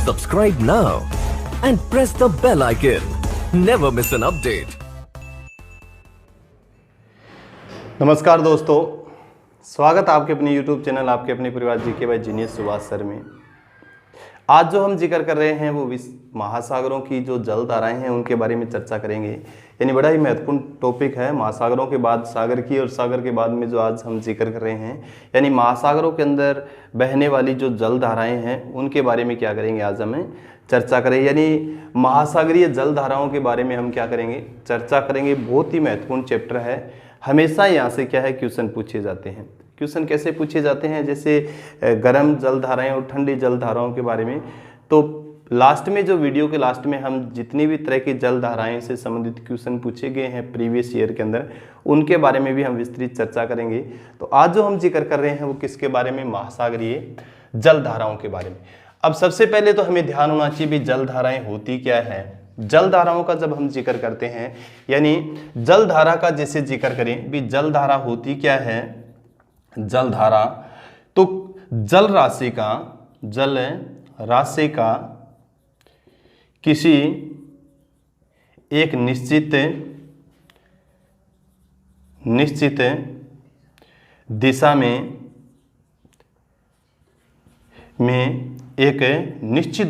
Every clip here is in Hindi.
Subscribe now and press the bell icon. Never miss an update. नमस्कार दोस्तों, स्वागत आपके अपने YouTube चैनल आपके अपने परिवार GK by genius Subhash sir में। आज जो हम जिक्र कर रहे हैं वो विश्व महासागरों की जो जल धाराएं हैं उनके बारे में चर्चा करेंगे। यानी बड़ा ही महत्वपूर्ण टॉपिक है। महासागरों के बाद सागर की और सागर के बाद में जो आज हम जिक्र कर रहे हैं, यानी महासागरों के अंदर बहने वाली जो जल धाराएं हैं उनके बारे में क्या करेंगे, आज हमें चर्चा करें। यानी महासागरीय जल धाराओं के बारे में हम क्या करेंगे, चर्चा करेंगे। बहुत ही महत्वपूर्ण चैप्टर है। हमेशा यहाँ से क्या है, क्वेश्चन पूछे जाते हैं। क्वेश्चन कैसे पूछे जाते हैं, जैसे गर्म जल धाराएं और ठंडी जल धाराओं के बारे में। तो लास्ट में जो वीडियो के लास्ट में हम जितनी भी तरह की जल धाराएं से संबंधित क्वेश्चन पूछे गए हैं प्रीवियस ईयर के अंदर, उनके बारे में भी हम विस्तृत चर्चा करेंगे। तो आज जो हम जिक्र कर रहे हैं वो किसके बारे में, महासागरीय जल धाराओं के बारे में। अब सबसे पहले तो हमें ध्यान होना चाहिए भी जल धाराएं होती क्या है। जल धाराओं का जब हम जिक्र करते हैं, यानी जल धारा का जैसे जिक्र करें भी, जल धारा होती क्या है। जल धारा तो जल राशि का किसी एक निश्चित दिशा में एक निश्चित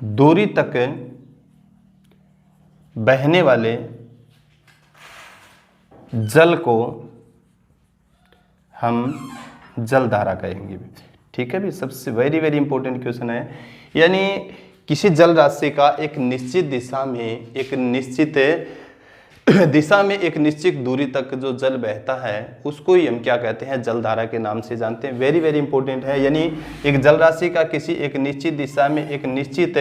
दूरी तक बहने वाले जल को हम जल धारा कहेंगे। ठीक है भी, सबसे वेरी इंपॉर्टेंट क्वेश्चन है। यानी किसी जल राशि का एक निश्चित दिशा में एक निश्चित दूरी तक जो जल बहता है उसको ही हम क्या कहते हैं, जल धारा के नाम से जानते हैं। वेरी इंपॉर्टेंट है। यानी एक जल राशि का किसी एक निश्चित दिशा में एक निश्चित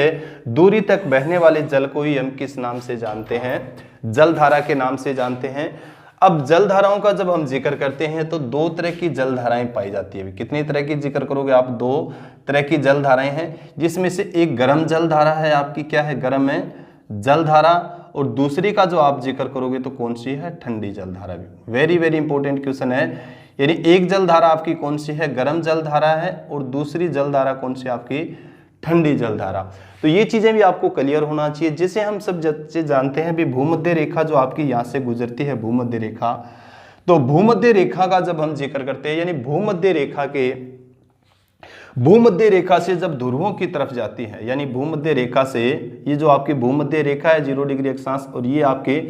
दूरी तक बहने वाले जल को ही हम किस नाम से जानते हैं, जल धारा के नाम से जानते हैं। अब जल धाराओं का जब हम जिक्र करते हैं तो दो तरह की जल धाराएं पाई जाती है। कितनी तरह की जिक्र करोगे आप, दो तरह की जल धाराएं हैं, जिसमें से एक गर्म जल धारा है आपकी, क्या है, गर्म है जल धारा, और दूसरी का जो आप जिक्र करोगे तो कौन सी है, ठंडी जल धारा। भी वेरी इंपॉर्टेंट क्वेश्चन है। यानी एक जल धारा आपकी कौन सी है, गर्म जल धारा है, और दूसरी जल धारा कौन सी आपकी, ठंडी जल धारा। तो ये चीजें भी आपको क्लियर होना चाहिए। जैसे हम सब जानते हैं भी भूमध्य रेखा जो आपकी यहाँ से गुजरती है, भूमध्य रेखा। तो भूमध्य रेखा का जब हम जिक्र करते हैं, यानी भूमध्य रेखा से जब ध्रुवों की तरफ जाती है, यानी भूमध्य रेखा से, ये जो आपकी भूमध्य रेखा है 0 डिग्री अक्षांश, और ये आपके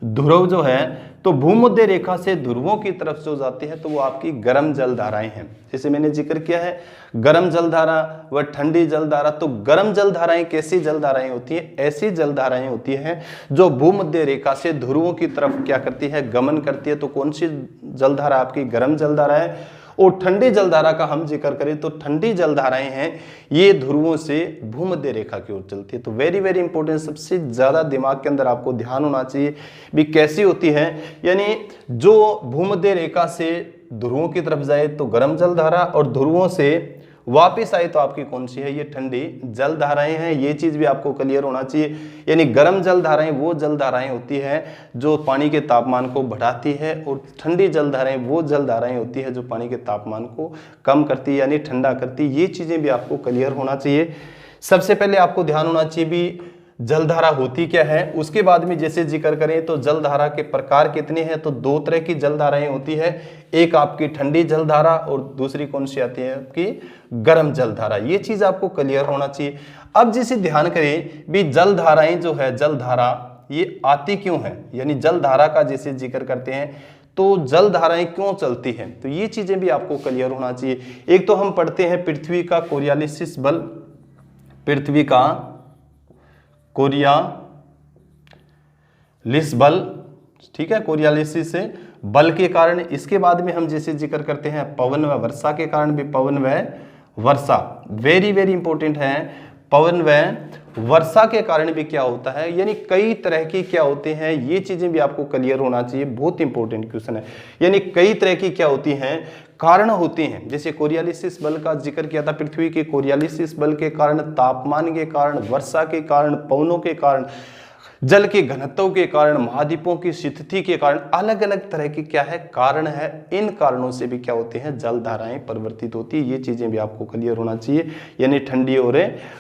ध्रुव जो है, तो भूमध्य रेखा से ध्रुवों की तरफ जो जाती है तो वो आपकी गर्म जल धाराएं हैं। जैसे मैंने जिक्र किया है गर्म जल धारा व ठंडी जल धारा। तो गर्म जल धाराएं कैसी जल धाराएं होती है, ऐसी जल धाराएं होती हैं जो भूमध्य रेखा से ध्रुवों की तरफ क्या करती है, गमन करती है। तो कौन सी जल धारा आपकी, गर्म जल धारा है। और ठंडी जल धारा का हम जिक्र करें तो ठंडी जल धाराएं हैं, ये ध्रुवों से भूमध्य रेखा की ओर चलती है। तो वेरी इंपॉर्टेंट, सबसे ज्यादा दिमाग के अंदर आपको ध्यान होना चाहिए भी कैसी होती है। यानी जो भूमध्य रेखा से ध्रुवों की तरफ जाए तो गर्म जल धारा, और ध्रुवों से वापिस आए तो आपकी कौन सी है, ये ठंडी जल धाराएं हैं। ये चीज भी आपको क्लियर होना चाहिए। यानी गर्म जल धाराएं वो जल धाराएं होती है जो पानी के तापमान को बढ़ाती है, और ठंडी जल धाराएं वो जल धाराएं होती है जो पानी के तापमान को कम करती है, यानी ठंडा करती है। ये चीजें भी आपको क्लियर होना चाहिए। सबसे पहले आपको ध्यान होना चाहिए भी जल धारा होती क्या है। उसके बाद में जैसे जिक्र करें तो जल धारा के प्रकार कितने हैं, तो दो तरह की जल धाराएं होती है। एक आपकी ठंडी जल धारा और दूसरी कौन सी आती है, आपकी गर्म जल धारा। ये चीज आपको क्लियर होना चाहिए। अब जैसे ध्यान करें भी जल धाराएं जो है, जल धारा ये आती क्यों है, यानी जल धारा का जैसे जिक्र करते हैं तो जल धाराएं क्यों चलती हैं, तो ये चीजें भी आपको क्लियर होना चाहिए। एक तो हम पढ़ते हैं पृथ्वी का कोरियालिसिस बल, पृथ्वी का कोरियालिस बल, ठीक है, कोरियालिसिस से बल के कारण। इसके बाद में हम जैसे जिक्र करते हैं पवन व वर्षा के कारण भी, पवन व वर्षा वेरी इंपॉर्टेंट है। पवन व वर्षा के कारण भी क्या होता है, यानी कई तरह की क्या होते हैं, ये चीजें भी आपको क्लियर होना चाहिए। बहुत इंपॉर्टेंट क्वेश्चन है। यानी कई तरह की क्या होती हैं, कारण होते हैं। जैसे कोरियालिसिस बल का जिक्र किया था, पृथ्वी के कोरियालिसिस बल के कारण, तापमान के कारण, वर्षा के कारण, पवनों के कारण, जल के घनत्व के कारण, महाद्वीपों की स्थिति के कारण, अलग अलग तरह के क्या है कारण है। इन कारणों से भी क्या होते हैं, जल धाराएं परिवर्तित होती है। ये चीजें भी आपको क्लियर होना चाहिए, यानी ठंडी और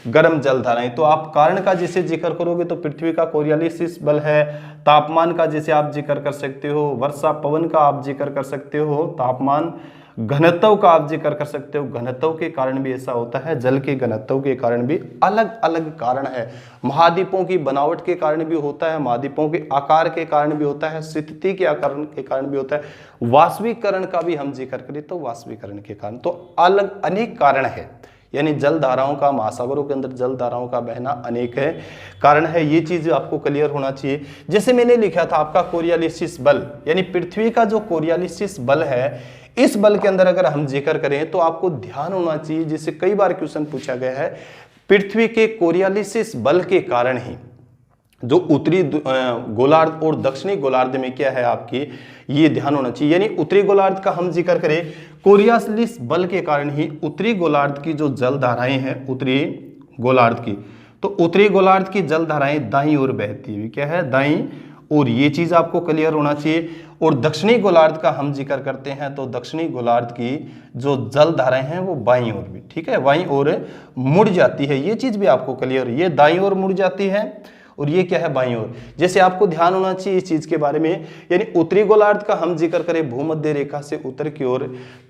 गर्म जल धाराएं। तो आप कारण का जैसे जिक्र करोगे तो पृथ्वी का कोरियोलिसिस बल है, तापमान का जैसे आप जिक्र कर सकते हो, वर्षा पवन का आप जिक्र कर सकते हो, तापमान, घनत्व का आप जिक्र कर सकते हो। घनत्व के कारण भी ऐसा होता है, जल के घनत्व के कारण भी अलग अलग कारण है। महाद्वीपों की बनावट के कारण भी होता है, महाद्वीपों के आकार के कारण भी होता है, स्थिति के आकार के कारण भी होता है। वाष्पीकरण का भी हम जिक्र करें तो वाष्पीकरण के कारण, तो अलग अनेक कारण है। यानी जल धाराओं का, महासागरों के अंदर जल धाराओं का बहना अनेक है कारण है। ये चीज आपको क्लियर होना चाहिए। जैसे मैंने लिखा था आपका कोरियोलिसिस बल, यानी पृथ्वी का जो कोरियोलिसिस बल है, इस बल के अंदर अगर हम जिक्र करें तो आपको ध्यान होना चाहिए, जिससे कई बार क्वेश्चन पूछा गया है, पृथ्वी के कोरियोलिसिस बल के कारण ही जो उत्तरी गोलार्ध और दक्षिणी गोलार्ध में क्या है आपकी, ये ध्यान होना चाहिए। यानी उत्तरी गोलार्ध का हम जिक्र करें, कोरियोलिसिस बल के कारण ही उत्तरी गोलार्ध की जो जल धाराएं हैं, उत्तरी गोलार्ध की, तो उत्तरी गोलार्ध की जल धाराएं दाईं ओर बहती हुई क्या है, दाईं ओर। ये चीज आपको क्लियर होना चाहिए। और दक्षिणी गोलार्ध का हम जिक्र करते हैं तो दक्षिणी गोलार्ध की जो जल धाराएं हैं वो बाईं ओर भी ठीक है, बाईं ओर मुड़ जाती है। ये चीज भी आपको क्लियर, ये दाईं ओर मुड़ जाती है और ये क्या है, बाईं ओर। जैसे आपको ध्यान होना चाहिए इस चीज के बारे में, यानी उत्तरी गोलार्ध का हम जिक्र करें भूमध्य रेखा से उत्तर की ओर,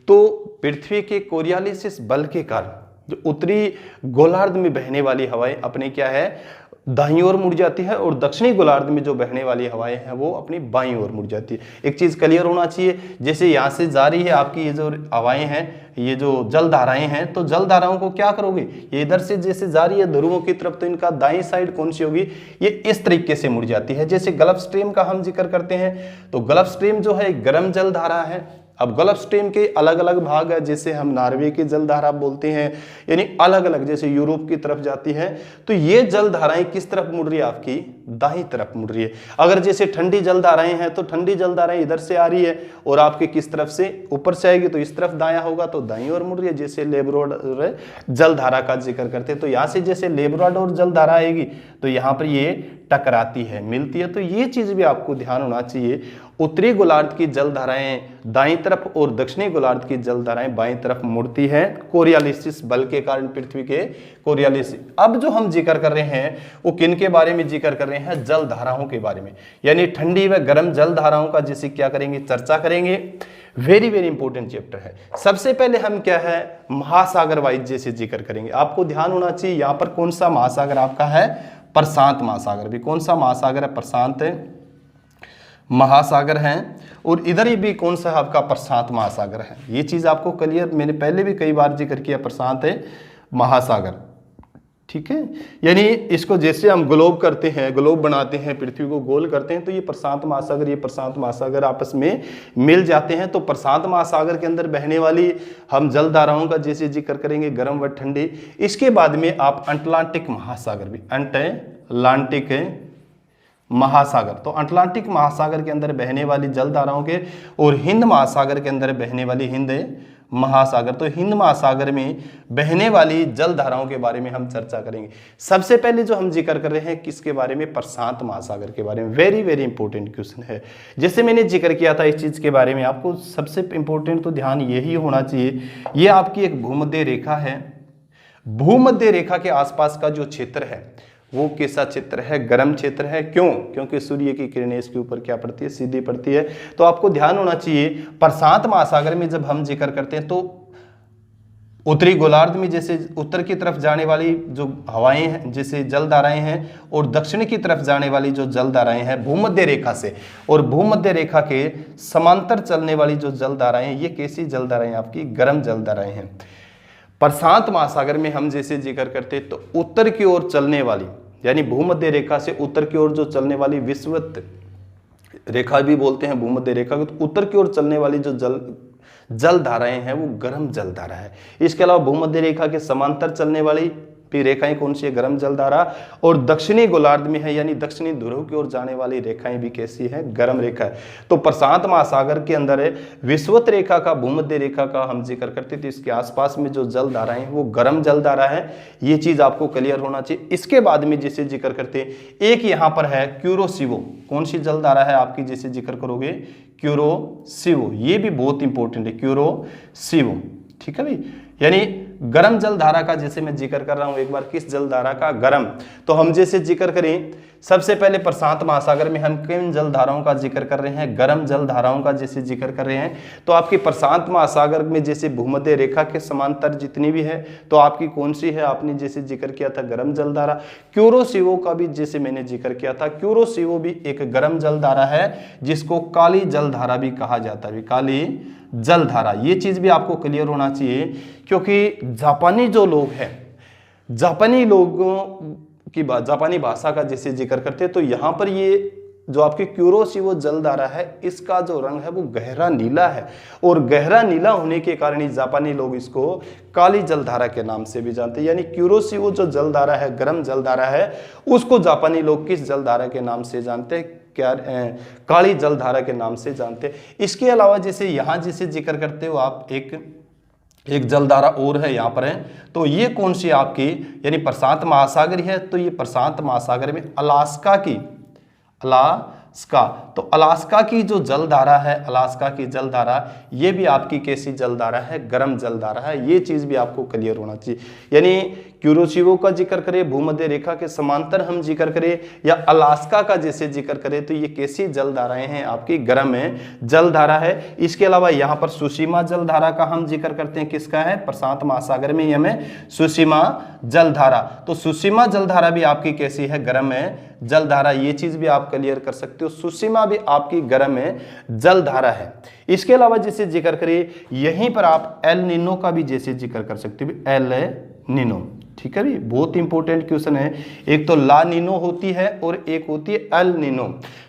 तो पृथ्वी के कोरियोलिसिस बल के कारण जो उत्तरी गोलार्ध में बहने वाली हवाएं अपने क्या है, दाईं ओर मुड़ जाती है, और दक्षिणी गोलार्ध में जो बहने वाली हवाएं हैं वो अपनी बाईं ओर मुड़ जाती है। एक चीज क्लियर होना चाहिए, जैसे यहाँ से जा रही है आपकी ये जो हवाएं हैं, ये जो जल धाराएं हैं, तो जल धाराओं को क्या करोगे, ये इधर से जैसे जा रही है ध्रुवों की तरफ, तो इनका दाईं साइड कौन सी होगी, ये इस तरीके से मुड़ जाती है। जैसे गल्फ स्ट्रीम का हम जिक्र करते हैं, तो गल्फ स्ट्रीम जो है गर्म जल धारा है। अब गल्फ स्ट्रीम के अलग अलग भाग है, जैसे हम नॉर्वे की जल धारा बोलते हैं, यानी अलग अलग, जैसे यूरोप की तरफ जाती है, तो ये जल धाराएं किस तरफ मुड़ रही है, आपकी दाईं तरफ मुड़ रही है। अगर जैसे ठंडी जल धाराएं हैं तो ठंडी जल धाराएं इधर से आ रही है और आपके किस तरफ से, ऊपर से आएगी, तो इस तरफ दाया होगा तो दाईं ओर मुड़ रही है। जैसे लेब्राडोर जल धारा का जिक्र करते हैं, तो यहाँ से जैसे लेब्राडोर जल धारा आएगी तो यहाँ पर ये टकराती है, मिलती है। तो ये चीज भी आपको ध्यान होना चाहिए, उत्तरी गोलार्ध की जल धाराएं दाईं तरफ और दक्षिणी गोलार्ध की जल धाराएं बाईं तरफ मुड़ती है कोरियोलिसिस बल के कारण, पृथ्वी के कोरियोलिसिस। अब जो हम जिक्र कर रहे हैं वो किन के बारे में जिक्र कर रहे हैं, जल धाराओं के बारे में, यानी ठंडी व गर्म जल धाराओं का जिसे क्या करेंगे, चर्चा करेंगे। वेरी वेरी इंपॉर्टेंट चैप्टर है। सबसे पहले हम क्या है, महासागर वाइज जैसे जिक्र करेंगे। आपको ध्यान होना चाहिए यहाँ पर कौन सा महासागर आपका है, प्रशांत महासागर। भी कौन सा महासागर है, प्रशांत महासागर है। और इधर ही भी कौन सा आपका, प्रशांत महासागर है। ये चीज आपको क्लियर, मैंने पहले भी कई बार जिक्र किया, प्रशांत महासागर, ठीक है। यानी इसको जैसे हम ग्लोब करते हैं, ग्लोब बनाते हैं, पृथ्वी को गोल करते हैं, तो ये प्रशांत महासागर, ये प्रशांत महासागर आपस में मिल जाते हैं। तो प्रशांत महासागर के अंदर बहने वाली हम जल धाराओं का जैसे जिक्र करेंगे, गर्म व ठंडी। इसके बाद में आप अटलांटिक महासागर भी, अटलांटिक महासागर, तो अटलांटिक महासागर के अंदर बहने वाली जल धाराओं के, और हिंद महासागर के अंदर बहने वाली हिंद महासागर। तो हिंद महासागर में बहने वाली जल धाराओं के बारे में हम चर्चा करेंगे। सबसे पहले जो हम जिक्र कर रहे हैं किसके बारे में, प्रशांत महासागर के बारे में। वेरी वेरी इंपॉर्टेंट क्वेश्चन है। जैसे मैंने जिक्र किया था इस चीज के बारे में, आपको सबसे इंपॉर्टेंट तो ध्यान यही होना चाहिए, ये आपकी एक भूमध्य रेखा है। भूमध्य रेखा के आसपास का जो क्षेत्र है वो कैसा क्षेत्र है, गर्म क्षेत्र है। क्यों, क्योंकि सूर्य की किरणें इसके ऊपर क्या पड़ती है, सीधी पड़ती है। तो आपको ध्यान होना चाहिए, प्रशांत महासागर में जब हम जिक्र करते हैं तो उत्तरी गोलार्ध में जैसे उत्तर की तरफ जाने वाली जो हवाएं हैं, जैसे जल धाराएं हैं, और दक्षिण की तरफ जाने वाली जो जल धाराएं हैं भूमध्य रेखा से, और भूमध्य रेखा के समांतर चलने वाली जो जल धाराएं हैं, ये कैसी जल धाराएं, आपकी गर्म जल धाराएं हैं। प्रशांत महासागर में हम जैसे जिक्र करते हैं तो उत्तर की ओर चलने वाली, यानी भूमध्य रेखा से उत्तर की ओर जो चलने वाली विषुवत रेखा भी बोलते हैं भूमध्य रेखा को, तो उत्तर की ओर चलने वाली जो जल धाराएं हैं वो गर्म जल धारा है। इसके अलावा भूमध्य रेखा के समांतर चलने वाली रेखाएं कौन सी है, गर्म जलधारा। और दक्षिणी गोलार्ध में है यानी दक्षिणी ध्रुव की ओर जाने वाली रेखाएं भी कैसी है, गर्म रेखा है। तो प्रशांत महासागर के अंदर है विषुवत रेखा का, भूमध्य रेखा का हम जिक्र करते थे, इसके आसपास में जो जलधाराएं हैं वो गर्म जलधारा है। ये चीज आपको क्लियर होना चाहिए। इसके बाद में जिसे जिक्र करते हैं, एक यहां पर है क्यूरोसिवो, कौन सी जलधारा है आपकी, जिसे जिक्र करोगे क्यूरोसिवो, ये भी बहुत इंपॉर्टेंट है क्यूरोसिवो, ठीक है भाई। यानी गर्म जलधारा का जैसे मैं जिक्र कर रहा हूं एक बार, किस जलधारा का, गर्म। तो हम जैसे जिक्र करें सबसे पहले प्रशांत महासागर में हम किन जलधाराओं का जिक्र कर रहे हैं, गर्म जलधाराओं का जैसे जिक्र कर रहे हैं। तो आपकी प्रशांत महासागर में जैसे भूमध्य रेखा के समांतर जितनी भी है तो आपकी कौन सी है, आपने जैसे जिक्र किया था गर्म जलधारा। क्यूरोसिवो का भी जैसे मैंने जिक्र किया था, क्यूरोसिवो भी एक गर्म जलधारा है जिसको काली जलधारा भी कहा जाता है, काली जलधारा। ये चीज भी आपको क्लियर होना चाहिए, क्योंकि जापानी जो लोग हैं, जापानी लोगों की जापानी भाषा का जैसे जिक्र करते हैं तो यहाँ पर ये जो आपकी क्यूरोसिवो जलधारा है इसका जो रंग है वो गहरा नीला है, और गहरा नीला होने के कारण ही जापानी लोग इसको काली जलधारा के नाम से भी जानते हैं। यानी क्यूरोसिवो जो जलधारा है, गर्म जलधारा है, उसको जापानी लोग किस जलधारा के नाम से जानते हैं, क्या काली जलधारा के नाम से जानते हैं। इसके अलावा जैसे यहाँ जिसे जिक्र करते हो आप, एक जलधारा और है यहाँ पर है, तो ये कौन सी आपकी, यानी प्रशांत महासागर है, तो ये प्रशांत महासागर में अलास्का तो अलास्का की जो जलधारा है, अलास्का की जलधारा, ये भी आपकी कैसी जलधारा है, गर्म जलधारा है। ये चीज भी आपको क्लियर होना चाहिए। यानी क्यूरोसिवो का जिक्र करें, भूमध्य रेखा के समांतर हम जिक्र करें, या अलास्का का जैसे जिक्र करें, तो ये कैसी जलधाराएं हैं, आपकी गर्म है जलधारा है। इसके अलावा यहाँ पर सुशीमा जलधारा का हम जिक्र करते हैं, किसका है, प्रशांत महासागर में हमें सुशीमा जलधारा, तो सुशीमा जलधारा भी आपकी कैसी है, गर्म है जलधारा। ये चीज भी आप क्लियर कर सकते हो, सुशीमा भी आपकी गर्म है जलधारा है। इसके अलावा जैसे जिक्र करें, यहीं पर आप एल नीनो का भी जैसे जिक्र कर सकते हो, एल नीनो, ठीक है भी, बहुत इंपॉर्टेंट क्वेश्चन है। एक तो ला नीनो होती है और एक होती है एल नीनो।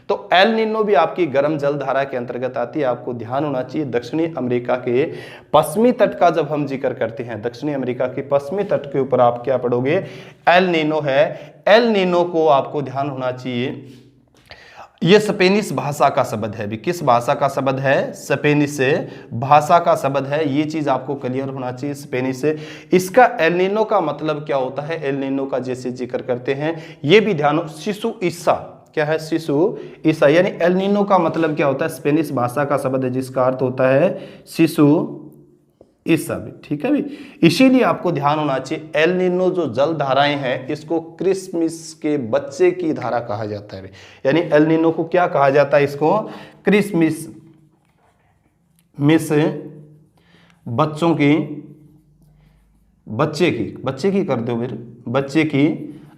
तो एल नीनो भी आपकी गर्म जलधारा के अंतर्गत आती है, आपको ध्यान होना चाहिए। दक्षिणी अमेरिका के पश्चिमी तट का जब हम जिक्र करते हैं, दक्षिणी अमेरिका के पश्चिमी तट के ऊपर आप क्या पढ़ोगे, एल नीनो है। एल नीनो को आपको ध्यान होना चाहिए, ये स्पेनिश भाषा का शब्द है भी, किस भाषा का शब्द है, स्पेनिश भाषा का शब्द है। ये चीज आपको क्लियर होना चाहिए, स्पेनिश से। इसका एल नीनो का मतलब क्या होता है, एल नीनो का जैसे जिक्र करते हैं, ये भी ध्यान हो, शिशु ईसा, क्या है, शिशु ईसा। यानी एल नीनो का मतलब क्या होता है, स्पेनिश भाषा का शब्द है जिसका अर्थ होता है शिशु ईसा भी, ठीक है भी। इसीलिए आपको ध्यान होना चाहिए, एल नीनो जो जल धाराएं हैं इसको क्रिसमस के बच्चे की धारा कहा जाता है। यानी एल नीनो को क्या कहा जाता है, इसको क्रिसमस बच्चों की, बच्चे की कर दो फिर, बच्चे की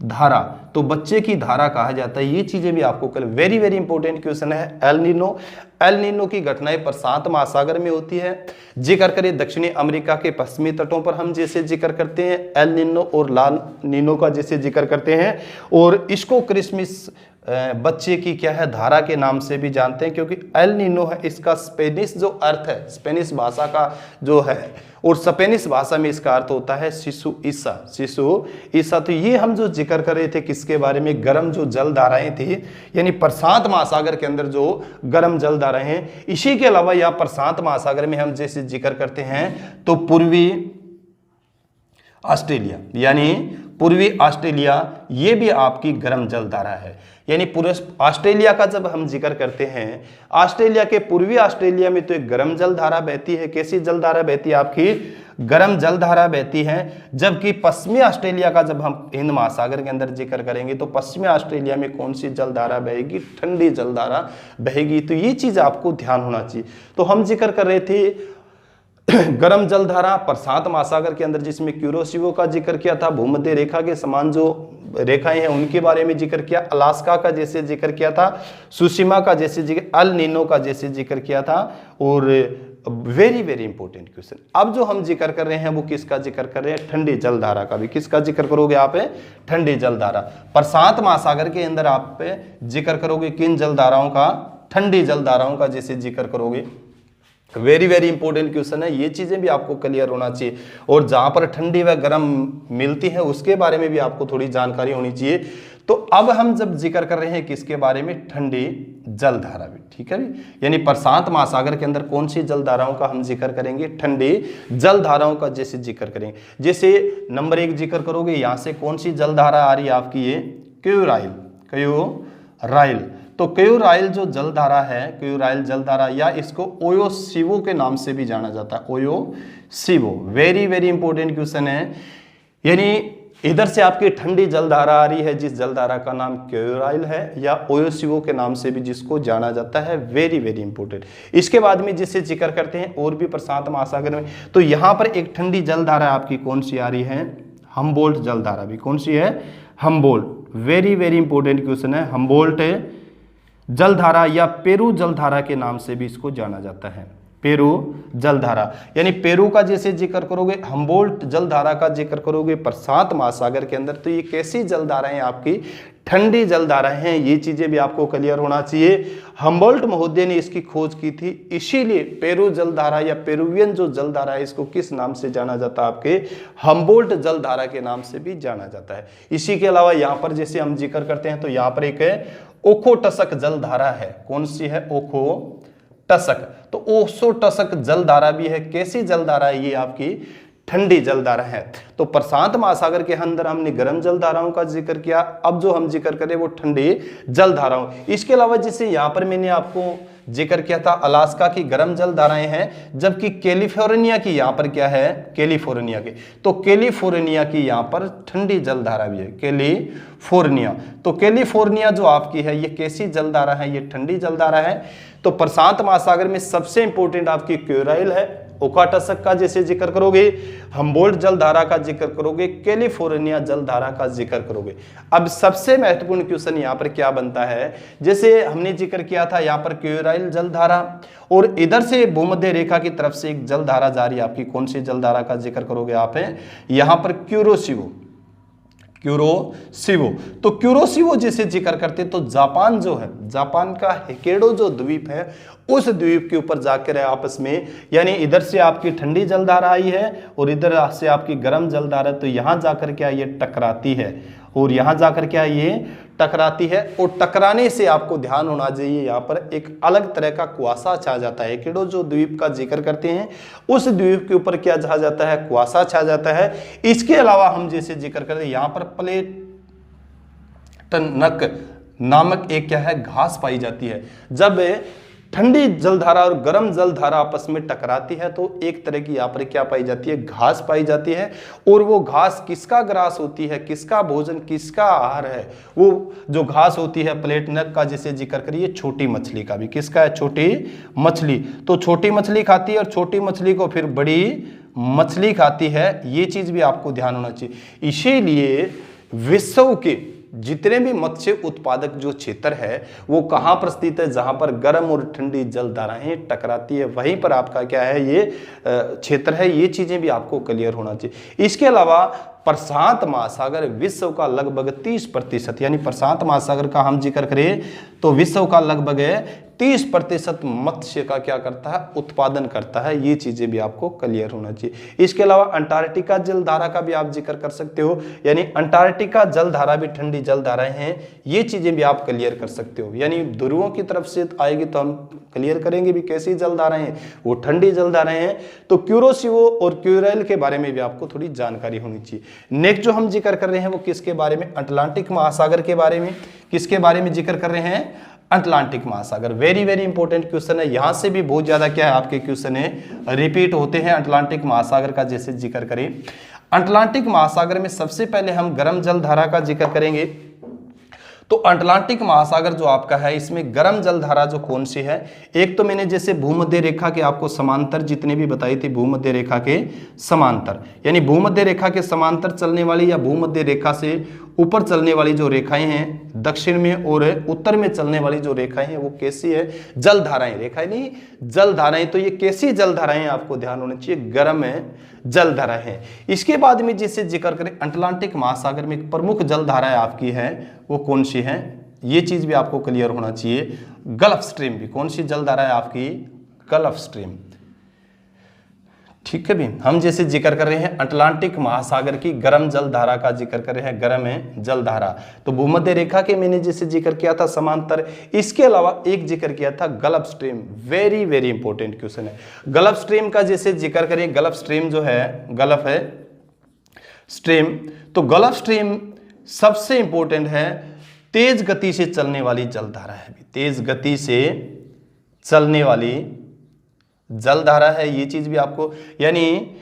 धारा, तो बच्चे की धारा कहा जाता है। ये चीजें भी आपको कल, वेरी वेरी इंपॉर्टेंट क्वेश्चन है। एल नीनो, एल नीनो की घटनाएं प्रशांत महासागर में होती है। जिक्र करें दक्षिणी अमेरिका के पश्चिमी तटों पर हम जैसे जिक्र करते हैं एल नीनो और लाल नीनो का जैसे जिक्र करते हैं, और इसको क्रिसमस बच्चे की क्या है, धारा के नाम से भी जानते हैं, क्योंकि एल नीनो है, इसका स्पेनिश जो अर्थ है, स्पेनिश भाषा का जो है, और स्पेनिश भाषा में इसका अर्थ होता है शिशु ईसा, शिशु ईसा। तो ये हम जो जिक्र कर रहे थे किसके बारे में, गर्म जो जल धाराएं थी, यानी प्रशांत महासागर के अंदर जो गर्म जल धाराएं हैं। इसी के अलावा यहाँ प्रशांत महासागर में हम जैसे जिक्र करते हैं तो पूर्वी ऑस्ट्रेलिया, यानी पूर्वी ऑस्ट्रेलिया, ये भी आपकी गर्म जल धारा है। यानी पूरे ऑस्ट्रेलिया का जब हम जिक्र करते हैं, ऑस्ट्रेलिया के पूर्वी ऑस्ट्रेलिया में तो एक गर्म जल धारा बहती है। कैसी जल धारा बहती है, आपकी गर्म जल धारा बहती है। जबकि पश्चिमी ऑस्ट्रेलिया का जब हम हिंद महासागर के अंदर जिक्र करेंगे तो पश्चिमी ऑस्ट्रेलिया में कौन सी जल धारा बहेगी, ठंडी जल धारा बहेगी। तो ये चीज आपको ध्यान होना चाहिए। तो हम जिक्र कर रहे थे गर्म जलधारा प्रशांत महासागर के अंदर, जिसमें क्यूरोसिवो का जिक्र किया था, भूमध्य रेखा के समान जो रेखाएं हैं उनके बारे में जिक्र किया, अलास्का का जैसे जिक्र किया था, सुशीमा का जैसे जिक्र, अल नीनो का जैसे जिक्र किया था। और वेरी वेरी इंपॉर्टेंट क्वेश्चन, अब जो हम जिक्र कर रहे हैं वो किसका जिक्र कर रहे हैं, ठंडी जलधारा का भी। किसका जिक्र करोगे आप, ठंडी जलधारा। प्रशांत महासागर के अंदर आप जिक्र करोगे किन जलधाराओं का, ठंडी जलधाराओं का जैसे जिक्र करोगे। वेरी वेरी इंपॉर्टेंट क्वेश्चन है, ये चीजें भी आपको क्लियर होना चाहिए। और जहां पर ठंडी व गर्म मिलती है उसके बारे में भी आपको थोड़ी जानकारी होनी चाहिए। तो अब हम जब जिक्र कर रहे हैं किसके बारे में, ठंडी जलधारा भी, ठीक है भी, यानी प्रशांत महासागर के अंदर कौन सी जलधाराओं का हम जिक्र करेंगे, ठंडी जलधाराओं का जैसे जिक्र करेंगे। जैसे नंबर 1 जिक्र करोगे, यहां से कौन सी जलधारा आ रही है आपकी, ये क्यूराइल, क्यूराइल। तो क्यूराइल जो जलधारा है, क्यूराइल जलधारा, या इसको ओयो सिवो के नाम से भी जाना जाता है, ओयो सिवो। वेरी वेरी इंपॉर्टेंट क्वेश्चन है। यानी इधर से आपकी ठंडी जलधारा आ रही है जिस जलधारा का नाम क्यूराइल है, या ओयोसिवो के नाम से भी जिसको जाना जाता है। Very very important. इसके बाद में जिससे जिक्र करते हैं और भी प्रशांत महासागर में, तो यहां पर एक ठंडी जलधारा आपकी कौन सी आ रही है, हम्बोल्ट जलधारा भी। कौन सी है, Humboldt. Very very important question है। हम्बोल्ट जलधारा या पेरू जलधारा के नाम से भी इसको जाना जाता है, पेरू जलधारा। यानी पेरू का जैसे जिक्र करोगे, हम्बोल्ट जलधारा का जिक्र करोगे प्रशांत महासागर के अंदर, तो ये कैसी जलधाराएं आपकी, ठंडी जलधाराएं हैं। ये चीजें भी आपको क्लियर होना चाहिए। हम्बोल्ट महोदय ने इसकी खोज की थी, इसीलिए पेरू जलधारा या पेरुवियन जो जलधारा है इसको किस नाम से जाना जाता है, आपके हम्बोल्ट जलधारा के नाम से भी जाना जाता है। इसी के अलावा यहाँ पर जैसे हम जिक्र करते हैं, तो यहाँ पर एक है ओखोटसक जलधारा है। कौन सी है, ओखोटसक। तो ओखोटसक जलधारा भी है। कैसी जलधारा है ये, आपकी ठंडी जलधारा है। तो प्रशांत महासागर के अंदर हमने गर्म जलधाराओं का जिक्र किया, अब जो हम जिक्र करें वो ठंडी जलधाराओं। इसके अलावा जैसे यहाँ पर मैंने आपको जिक्र किया था अलास्का की गर्म जलधाराएं हैं, जबकि कैलिफोर्निया की यहाँ पर क्या है, कैलिफोर्निया की, तो कैलिफोर्निया की यहाँ पर ठंडी जलधारा भी है, कैलिफोर्निया। तो कैलिफोर्निया जो आपकी है ये कैसी जलधारा है, ये ठंडी जलधारा है। तो प्रशांत महासागर में सबसे इंपॉर्टेंट आपकी क्यूराइल है, ओखोटसक का जैसे जिक्र करोगे, हम्बोल्ट जलधारा का जिक्र करोगे, कैलिफोर्निया जलधारा का जिक्र करोगे। अब सबसे महत्वपूर्ण क्वेश्चन यहाँ पर क्या बनता है, जैसे हमने जिक्र किया था यहाँ पर क्यूराइल जलधारा, और इधर से भूमध्य रेखा की तरफ से एक जलधारा जारी, आपकी कौन सी जलधारा का जिक्र करोगे आप, यहाँ पर क्यूरोसिवो, क्यूरोसिवो। तो क्यूरोसिवो जैसे जिक्र करते तो जापान जो है, जापान का होक्काइडो जो द्वीप है, उस द्वीप के ऊपर जाकर आपस में, यानी इधर से आपकी ठंडी जलधारा आई है और इधर से आपकी गर्म जलधारा, तो यहां जाकर क्या ये टकराती है, और यहां जाकर क्या ये टकराती है, और टकराने से आपको ध्यान होना चाहिए यहाँ पर एक अलग तरह का कुआसा छा जाता है। होक्काइडो जो द्वीप का जिक्र करते हैं उस द्वीप के ऊपर क्या छा जाता है, कुआसा छा जाता है। इसके अलावा हम जैसे जिक्र करते हैं यहाँ पर प्लेटनक नामक एक क्या है, घास पाई जाती है। जब ठंडी जलधारा और गर्म जलधारा आपस में टकराती है तो एक तरह की यहाँ पर क्या पाई जाती है, घास पाई जाती है। और वो घास किसका ग्रास होती है, किसका भोजन, किसका आहार है, वो जो घास होती है प्लेटनक का जिसे जिक्र करिए, छोटी मछली का भी। किसका है, छोटी मछली। तो छोटी मछली खाती है और छोटी मछली को फिर बड़ी मछली खाती है, ये चीज भी आपको ध्यान होना चाहिए। इसीलिए विश्व के जितने भी मत्स्य उत्पादक जो क्षेत्र है वो कहां पर स्थित है, जहां पर गर्म और ठंडी जलधाराएं टकराती है, वहीं पर आपका क्या है ये क्षेत्र है। ये चीजें भी आपको क्लियर होना चाहिए। इसके अलावा प्रशांत महासागर विश्व का लगभग 30%, यानी प्रशांत महासागर का हम जिक्र करें तो विश्व का लगभग 30% मत्स्य का क्या करता है, उत्पादन करता है। ये चीजें भी आपको क्लियर होना चाहिए। इसके अलावा अंटार्कटिका जलधारा का भी आप जिक्र कर सकते हो, यानी अंटार्कटिका जलधारा भी ठंडी जलधाराएं हैं। ये चीजें भी आप क्लियर कर सकते हो, यानी ध्रुवों की तरफ से आएगी तो हम क्लियर करेंगे भी कैसी जलधाराएं हैं, वो ठंडी जलधाराएं हैं। तो क्यूरोसिवो और क्यूराइल के बारे में भी आपको थोड़ी जानकारी होनी चाहिए। नेक्स्ट जो हम जिक्र कर रहे हैं वो किसके बारे में, अटलांटिक महासागर के बारे में। किसके बारे में जिक्र कर रहे हैं, अटलांटिक महासागर। वेरी वेरी इंपॉर्टेंट क्वेश्चन है, यहां से भी बहुत ज्यादा क्या है आपके क्वेश्चन है रिपीट होते हैं। अटलांटिक महासागर का जैसे जिक्र करें, अटलांटिक महासागर में सबसे पहले हम गर्म जलधारा का जिक्र करेंगे। तो अटलांटिक महासागर जो आपका है इसमें गर्म जलधारा जो कौन सी है, एक तो मैंने जैसे भूमध्य रेखा के आपको समांतर जितने भी बताई थी, भूमध्य रेखा के समांतर, यानी भूमध्य रेखा के समांतर चलने वाली या भूमध्य रेखा से ऊपर चलने वाली जो रेखाएं हैं, दक्षिण में और उत्तर में चलने वाली जो रेखाएं हैं वो कैसी है, जलधाराएं, रेखाएं नहीं जलधाराएं। तो ये कैसी जलधाराएं आपको ध्यान होना चाहिए, गर्म है जलधारा है। इसके बाद में जिसे जिक्र करें अटलांटिक महासागर में एक प्रमुख जलधारा आपकी है वो कौन सी है, ये चीज भी आपको क्लियर होना चाहिए। गल्फ स्ट्रीम भी, कौन सी जलधारा है आपकी, गल्फ स्ट्रीम। ठीक है भी, हम जैसे जिक्र कर रहे हैं अटलांटिक महासागर की गर्म जल धारा का जिक्र कर रहे हैं, गर्म है जल धारा। तो भूमध्य रेखा के मैंने जैसे जिक्र किया था समांतर, इसके अलावा एक जिक्र किया था gulf stream. Very very important question है। गल्फ स्ट्रीम का जैसे जिक्र करें, गल्फ स्ट्रीम जो है, गल्फ है स्ट्रीम, तो गल्फ स्ट्रीम सबसे इंपॉर्टेंट है, तेज गति से चलने वाली जल धारा है। तेज गति से चलने वाली जल धारा है, ये चीज भी आपको, यानी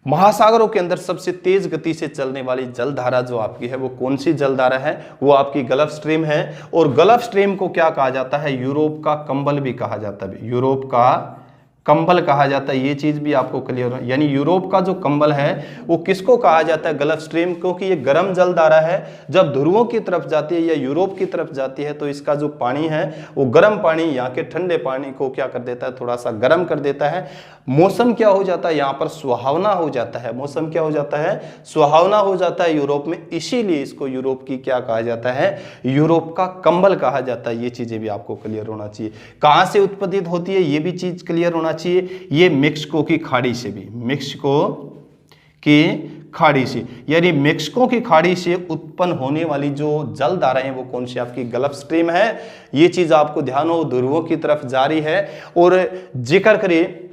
महासागरों के अंदर सबसे तेज गति से चलने वाली जल धारा जो आपकी है वो कौन सी जल धारा है, वो आपकी गल्फ स्ट्रीम है। और गल्फ स्ट्रीम को क्या कहा जाता है, यूरोप का कंबल भी कहा जाता है, यूरोप का कंबल कहा जाता है। ये चीज भी आपको क्लियर है, यानी यूरोप का जो कंबल है वो किसको कहा जाता है, गल्फ स्ट्रीम, क्योंकि ये गर्म जल धारा है। जब ध्रुवों की तरफ जाती है या यूरोप की तरफ जाती है तो इसका जो पानी है वो गर्म पानी यहाँ के ठंडे पानी को क्या कर देता है, थोड़ा सा गर्म कर देता है। मौसम क्या हो जाता है यहाँ पर, सुहावना हो जाता है। मौसम क्या हो जाता है, सुहावना हो जाता है यूरोप में, इसीलिए इसको यूरोप की क्या कहा जाता है, यूरोप का कंबल कहा जाता है। ये चीजें भी आपको क्लियर होना चाहिए। कहां से उत्पादित होती है ये भी चीज क्लियर होना चाहिए। ये मेक्सिको की खाड़ी से भी, मेक्सिको की खाड़ी से, यानी मेक्सिको की खाड़ी से उत्पन्न होने वाली जो जल धाराएं हैं वो कौन सी आपकी गल्फ स्ट्रीम है। ये चीज आपको ध्यान हो, ध्रुवों की तरफ जारी है। और जिक्र करें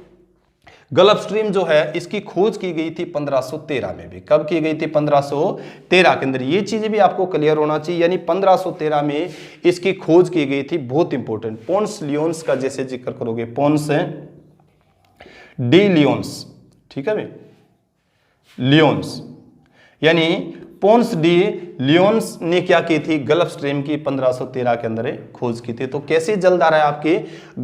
गल्फ स्ट्रीम जो है इसकी खोज की गई थी 1513 में भी। कब की गई थी, 1513 के अंदर। ये चीजें भी आपको क्लियर होना चाहिए, यानी 1513 में इसकी खोज की गई थी। बहुत इंपॉर्टेंट, पोंस लियोन्स का जैसे जिक्र करोगे, पोंस डी लियोन्स, ठीक है भाई, लियोन्स, यानी पोंस डी लियोन्स ने क्या की थी, गल्फ स्ट्रीम की 1513 के अंदर खोज की थी। तो कैसी जलधारा है आपकी,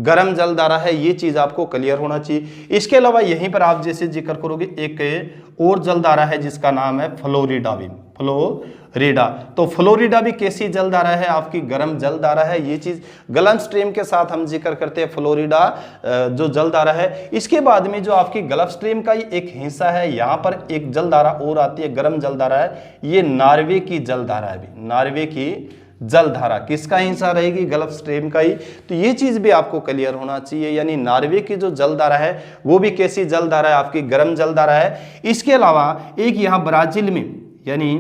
गर्म जलधारा है, ये चीज आपको क्लियर होना चाहिए। इसके अलावा यहीं पर आप जैसे जिक्र करोगे एक और जलधारा है जिसका नाम है फ्लोरिडा भी, फ्लोरिडा। तो फ्लोरिडा भी कैसी जलधारा है आपकी, गर्म जलधारा है। ये चीज गल्फ स्ट्रीम के साथ हम जिक्र करते हैं, फ्लोरिडा जो जलधारा है। इसके बाद में जो आपकी गल्फ स्ट्रीम का एक हिस्सा है, यहाँ पर एक जलधारा और आती है, गर्म जलधारा है, ये नॉर्वे की जलधारा है भी, नॉर्वे की जलधारा। किसका हिस्सा रहेगी, गल्फ स्ट्रीम का ही। तो ये चीज भी आपको क्लियर होना चाहिए, यानी नॉर्वे की जो जलधारा है वो भी कैसी जलधारा है आपकी, गर्म जलधारा है। इसके अलावा एक यहाँ ब्राजील में, यानी